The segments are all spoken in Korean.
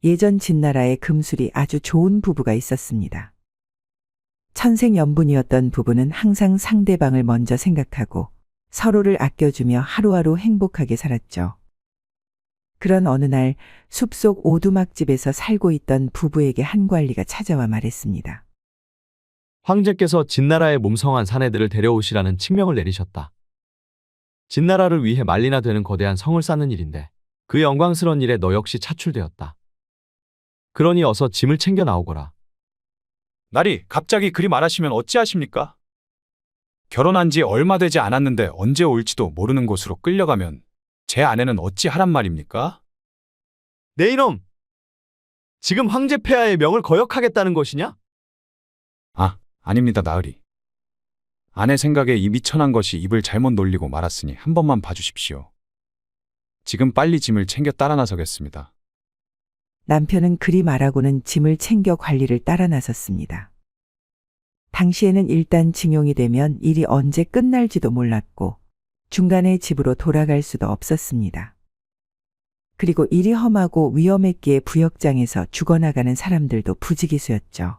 예전 진나라에 금술이 아주 좋은 부부가 있었습니다. 천생연분이었던 부부는 항상 상대방을 먼저 생각하고 서로를 아껴주며 하루하루 행복하게 살았죠. 그런 어느 날 숲속 오두막집에서 살고 있던 부부에게 한 관리가 찾아와 말했습니다. 황제께서 진나라의 몸성한 사내들을 데려오시라는 칙명을 내리셨다. 진나라를 위해 만리나 되는 거대한 성을 쌓는 일인데 그 영광스러운 일에 너 역시 차출되었다. 그러니 어서 짐을 챙겨 나오거라. 날이 갑자기 그리 말하시면 어찌하십니까? 결혼한 지 얼마 되지 않았는데 언제 올지도 모르는 곳으로 끌려가면 제 아내는 어찌 하란 말입니까? 네 이놈! 지금 황제 폐하의 명을 거역하겠다는 것이냐? 아닙니다, 나으리. 아내 생각에 이 미천한 것이 입을 잘못 놀리고 말았으니 한 번만 봐주십시오. 지금 빨리 짐을 챙겨 따라 나서겠습니다. 남편은 그리 말하고는 짐을 챙겨 관리를 따라 나섰습니다. 당시에는 일단 징용이 되면 일이 언제 끝날지도 몰랐고 중간에 집으로 돌아갈 수도 없었습니다. 그리고 일이 험하고 위험했기에 부역장에서 죽어나가는 사람들도 부지기수였죠.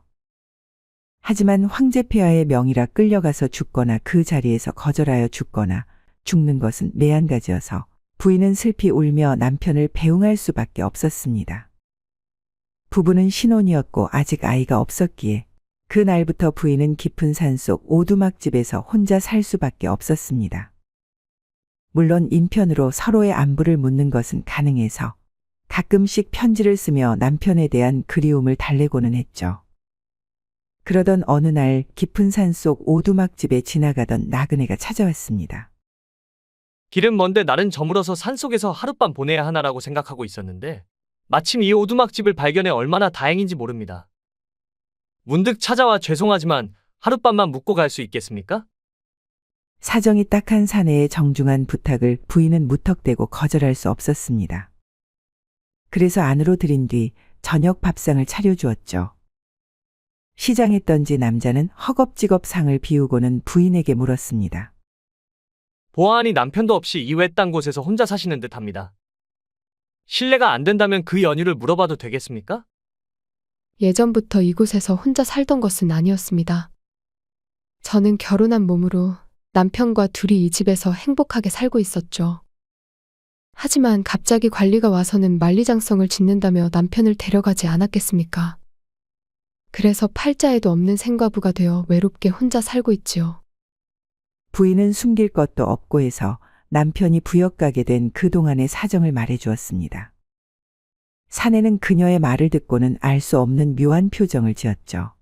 하지만 황제폐하의 명이라 끌려가서 죽거나 그 자리에서 거절하여 죽거나 죽는 것은 매한가지여서 부인은 슬피 울며 남편을 배웅할 수밖에 없었습니다. 부부는 신혼이었고 아직 아이가 없었기에 그날부터 부인은 깊은 산속 오두막집에서 혼자 살 수밖에 없었습니다. 물론 인편으로 서로의 안부를 묻는 것은 가능해서 가끔씩 편지를 쓰며 남편에 대한 그리움을 달래고는 했죠. 그러던 어느 날 깊은 산속 오두막집에 지나가던 나그네가 찾아왔습니다. 길은 먼데 날은 저물어서 산속에서 하룻밤 보내야 하나라고 생각하고 있었는데 마침 이 오두막집을 발견해 얼마나 다행인지 모릅니다. 문득 찾아와 죄송하지만 하룻밤만 묵고 갈 수 있겠습니까? 사정이 딱한 사내의 정중한 부탁을 부인은 무턱대고 거절할 수 없었습니다. 그래서 안으로 들인 뒤 저녁 밥상을 차려주었죠. 시장했던지 남자는 허겁지겁 상을 비우고는 부인에게 물었습니다. 보아하니 남편도 없이 이 외딴 곳에서 혼자 사시는 듯합니다. 실례가 안 된다면 그 연유를 물어봐도 되겠습니까? 예전부터 이곳에서 혼자 살던 것은 아니었습니다. 저는 결혼한 몸으로 남편과 둘이 이 집에서 행복하게 살고 있었죠. 하지만 갑자기 관리가 와서는 만리장성을 짓는다며 남편을 데려가지 않았겠습니까? 그래서 팔자에도 없는 생과부가 되어 외롭게 혼자 살고 있지요. 부인은 숨길 것도 없고 해서 남편이 부역 가게 된 그동안의 사정을 말해 주었습니다. 사내는 그녀의 말을 듣고는 알 수 없는 묘한 표정을 지었죠.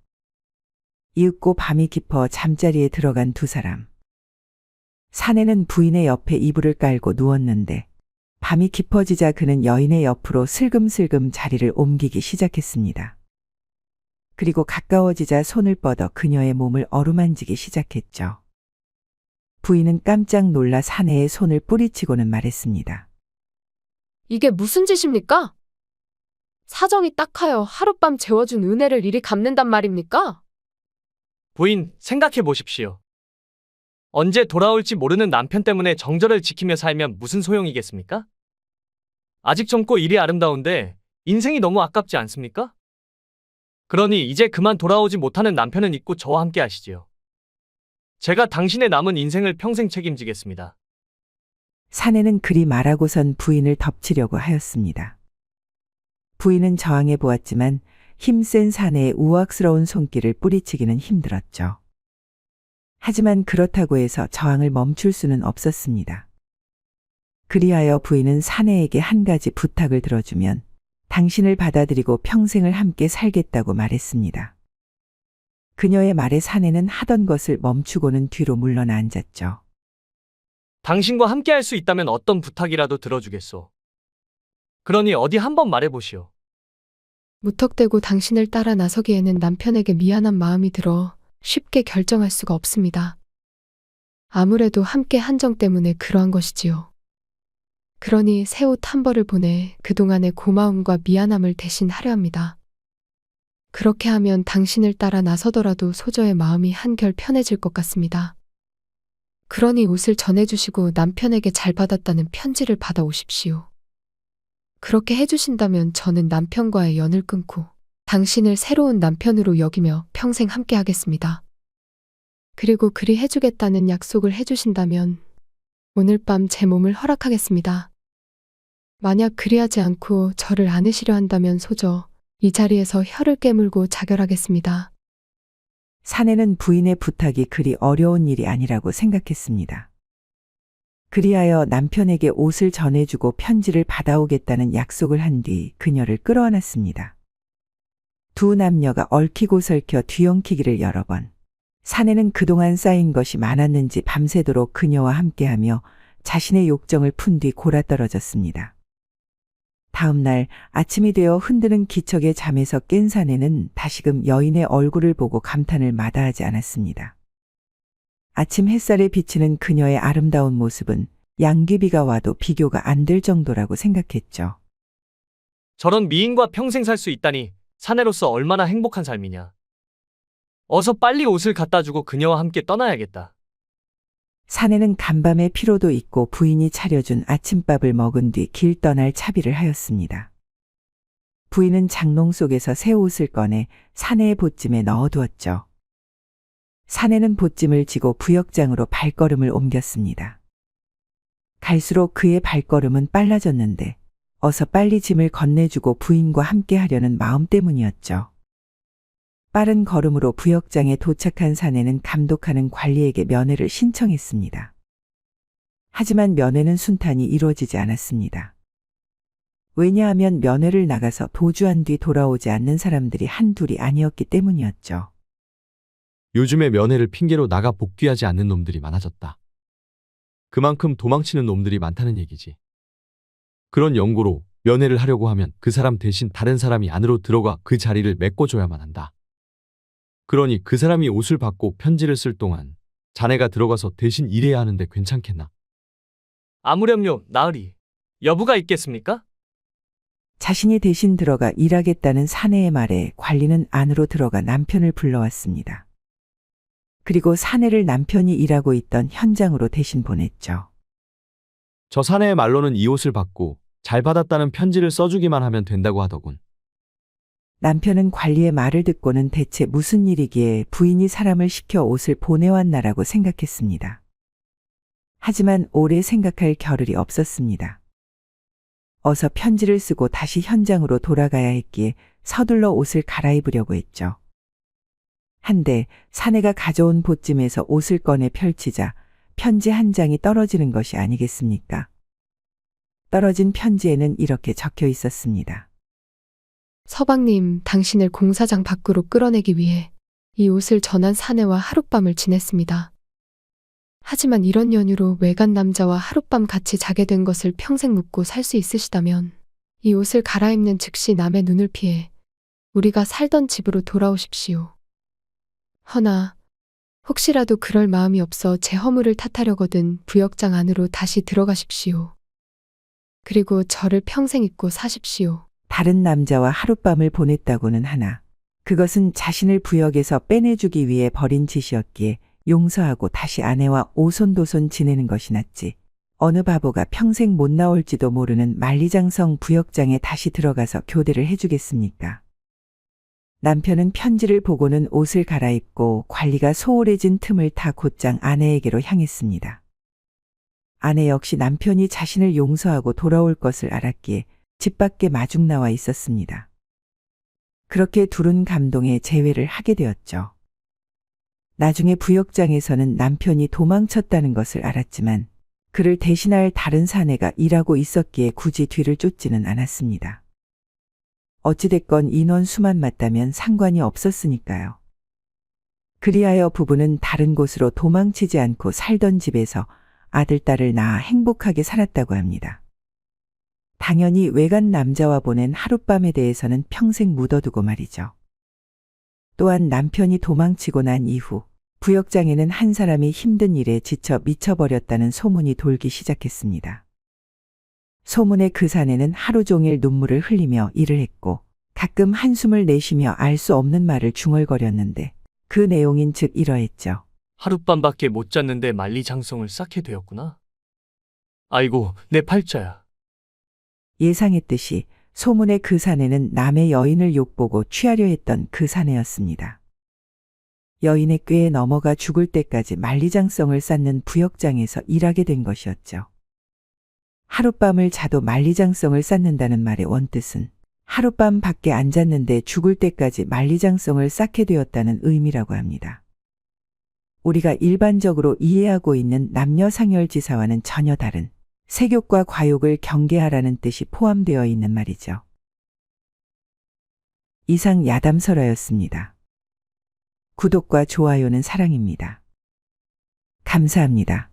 이윽고 밤이 깊어 잠자리에 들어간 두 사람. 사내는 부인의 옆에 이불을 깔고 누웠는데 밤이 깊어지자 그는 여인의 옆으로 슬금슬금 자리를 옮기기 시작했습니다. 그리고 가까워지자 손을 뻗어 그녀의 몸을 어루만지기 시작했죠. 부인은 깜짝 놀라 사내의 손을 뿌리치고는 말했습니다. 이게 무슨 짓입니까? 사정이 딱하여 하룻밤 재워준 은혜를 이리 갚는단 말입니까? 부인, 생각해 보십시오. 언제 돌아올지 모르는 남편 때문에 정절을 지키며 살면 무슨 소용이겠습니까? 아직 젊고 일이 아름다운데 인생이 너무 아깝지 않습니까? 그러니 이제 그만 돌아오지 못하는 남편은 잊고 저와 함께 하시지요. 제가 당신의 남은 인생을 평생 책임지겠습니다. 사내는 그리 말하고선 부인을 덮치려고 하였습니다. 부인은 저항해 보았지만 힘센 사내의 우악스러운 손길을 뿌리치기는 힘들었죠. 하지만 그렇다고 해서 저항을 멈출 수는 없었습니다. 그리하여 부인은 사내에게 한 가지 부탁을 들어주면 당신을 받아들이고 평생을 함께 살겠다고 말했습니다. 그녀의 말에 사내는 하던 것을 멈추고는 뒤로 물러나 앉았죠. 당신과 함께 할 수 있다면 어떤 부탁이라도 들어주겠소. 그러니 어디 한번 말해보시오. 무턱대고 당신을 따라 나서기에는 남편에게 미안한 마음이 들어 쉽게 결정할 수가 없습니다. 아무래도 함께 한정 때문에 그러한 것이지요. 그러니 새 옷 한 벌을 보내 그동안의 고마움과 미안함을 대신하려 합니다. 그렇게 하면 당신을 따라 나서더라도 소저의 마음이 한결 편해질 것 같습니다. 그러니 옷을 전해주시고 남편에게 잘 받았다는 편지를 받아오십시오. 그렇게 해주신다면 저는 남편과의 연을 끊고 당신을 새로운 남편으로 여기며 평생 함께 하겠습니다. 그리고 그리 해주겠다는 약속을 해주신다면 오늘 밤 제 몸을 허락하겠습니다. 만약 그리하지 않고 저를 안으시려 한다면 소저 이 자리에서 혀를 깨물고 자결하겠습니다. 사내는 부인의 부탁이 그리 어려운 일이 아니라고 생각했습니다. 그리하여 남편에게 옷을 전해주고 편지를 받아오겠다는 약속을 한 뒤 그녀를 끌어안았습니다. 두 남녀가 얽히고 설켜 뒤엉키기를 여러 번. 사내는 그동안 쌓인 것이 많았는지 밤새도록 그녀와 함께하며 자신의 욕정을 푼 뒤 골아떨어졌습니다. 다음 날 아침이 되어 흔드는 기척의 잠에서 깬 사내는 다시금 여인의 얼굴을 보고 감탄을 마다하지 않았습니다. 아침 햇살에 비치는 그녀의 아름다운 모습은 양귀비가 와도 비교가 안 될 정도라고 생각했죠. 저런 미인과 평생 살 수 있다니 사내로서 얼마나 행복한 삶이냐. 어서 빨리 옷을 갖다 주고 그녀와 함께 떠나야겠다. 사내는 간밤에 피로도 있고 부인이 차려준 아침밥을 먹은 뒤 길 떠날 차비를 하였습니다. 부인은 장롱 속에서 새 옷을 꺼내 사내의 보찜에 넣어두었죠. 사내는 보찜을 지고 부역장으로 발걸음을 옮겼습니다. 갈수록 그의 발걸음은 빨라졌는데 어서 빨리 짐을 건네주고 부인과 함께 하려는 마음 때문이었죠. 빠른 걸음으로 부역장에 도착한 사내는 감독하는 관리에게 면회를 신청했습니다. 하지만 면회는 순탄히 이루어지지 않았습니다. 왜냐하면 면회를 나가서 도주한 뒤 돌아오지 않는 사람들이 한둘이 아니었기 때문이었죠. 요즘에 면회를 핑계로 나가 복귀하지 않는 놈들이 많아졌다. 그만큼 도망치는 놈들이 많다는 얘기지. 그런 연고로 면회를 하려고 하면 그 사람 대신 다른 사람이 안으로 들어가 그 자리를 메꿔줘야만 한다. 그러니 그 사람이 옷을 받고 편지를 쓸 동안 자네가 들어가서 대신 일해야 하는데 괜찮겠나? 아무렴요, 나으리. 여부가 있겠습니까? 자신이 대신 들어가 일하겠다는 사내의 말에 관리는 안으로 들어가 남편을 불러왔습니다. 그리고 사내를 남편이 일하고 있던 현장으로 대신 보냈죠. 저 사내의 말로는 이 옷을 받고 잘 받았다는 편지를 써주기만 하면 된다고 하더군. 남편은 관리의 말을 듣고는 대체 무슨 일이기에 부인이 사람을 시켜 옷을 보내왔나라고 생각했습니다. 하지만 오래 생각할 겨를이 없었습니다. 어서 편지를 쓰고 다시 현장으로 돌아가야 했기에 서둘러 옷을 갈아입으려고 했죠. 한데 사내가 가져온 보찜에서 옷을 꺼내 펼치자 편지 한 장이 떨어지는 것이 아니겠습니까? 떨어진 편지에는 이렇게 적혀 있었습니다. 서방님, 당신을 공사장 밖으로 끌어내기 위해 이 옷을 전한 사내와 하룻밤을 지냈습니다. 하지만 이런 연유로 외간 남자와 하룻밤 같이 자게 된 것을 평생 묻고 살 수 있으시다면 이 옷을 갈아입는 즉시 남의 눈을 피해 우리가 살던 집으로 돌아오십시오. 허나 혹시라도 그럴 마음이 없어 제 허물을 탓하려거든 부역장 안으로 다시 들어가십시오. 그리고 저를 평생 잊고 사십시오. 다른 남자와 하룻밤을 보냈다고는 하나 그것은 자신을 부역에서 빼내주기 위해 벌인 짓이었기에 용서하고 다시 아내와 오손도손 지내는 것이 낫지. 어느 바보가 평생 못 나올지도 모르는 만리장성 부역장에 다시 들어가서 교대를 해주겠습니까? 남편은 편지를 보고는 옷을 갈아입고 관리가 소홀해진 틈을 타 곧장 아내에게로 향했습니다. 아내 역시 남편이 자신을 용서하고 돌아올 것을 알았기에 집 밖에 마중 나와 있었습니다. 그렇게 둘은 감동에 재회를 하게 되었죠. 나중에 부역장에서는 남편이 도망쳤다는 것을 알았지만 그를 대신할 다른 사내가 일하고 있었기에 굳이 뒤를 쫓지는 않았습니다. 어찌됐건 인원 수만 맞다면 상관이 없었으니까요. 그리하여 부부는 다른 곳으로 도망치지 않고 살던 집에서 아들, 딸을 낳아 행복하게 살았다고 합니다. 당연히 외간 남자와 보낸 하룻밤에 대해서는 평생 묻어두고 말이죠. 또한 남편이 도망치고 난 이후 부역장에는 한 사람이 힘든 일에 지쳐 미쳐버렸다는 소문이 돌기 시작했습니다. 소문에 그 사내는 하루 종일 눈물을 흘리며 일을 했고 가끔 한숨을 내쉬며 알 수 없는 말을 중얼거렸는데 그 내용인 즉 이러했죠. 하룻밤밖에 못 잤는데 만리장성을 쌓게 되었구나. 아이고, 내 팔자야. 예상했듯이 소문의 그 사내는 남의 여인을 욕보고 취하려 했던 그 사내였습니다. 여인의 꾀에 넘어가 죽을 때까지 만리장성을 쌓는 부역장에서 일하게 된 것이었죠. 하룻밤을 자도 만리장성을 쌓는다는 말의 원뜻은 하룻밤 밖에 안 잤는데 죽을 때까지 만리장성을 쌓게 되었다는 의미라고 합니다. 우리가 일반적으로 이해하고 있는 남녀상열지사와는 전혀 다른 세욕과 과욕을 경계하라는 뜻이 포함되어 있는 말이죠. 이상 야담설화였습니다. 구독과 좋아요는 사랑입니다. 감사합니다.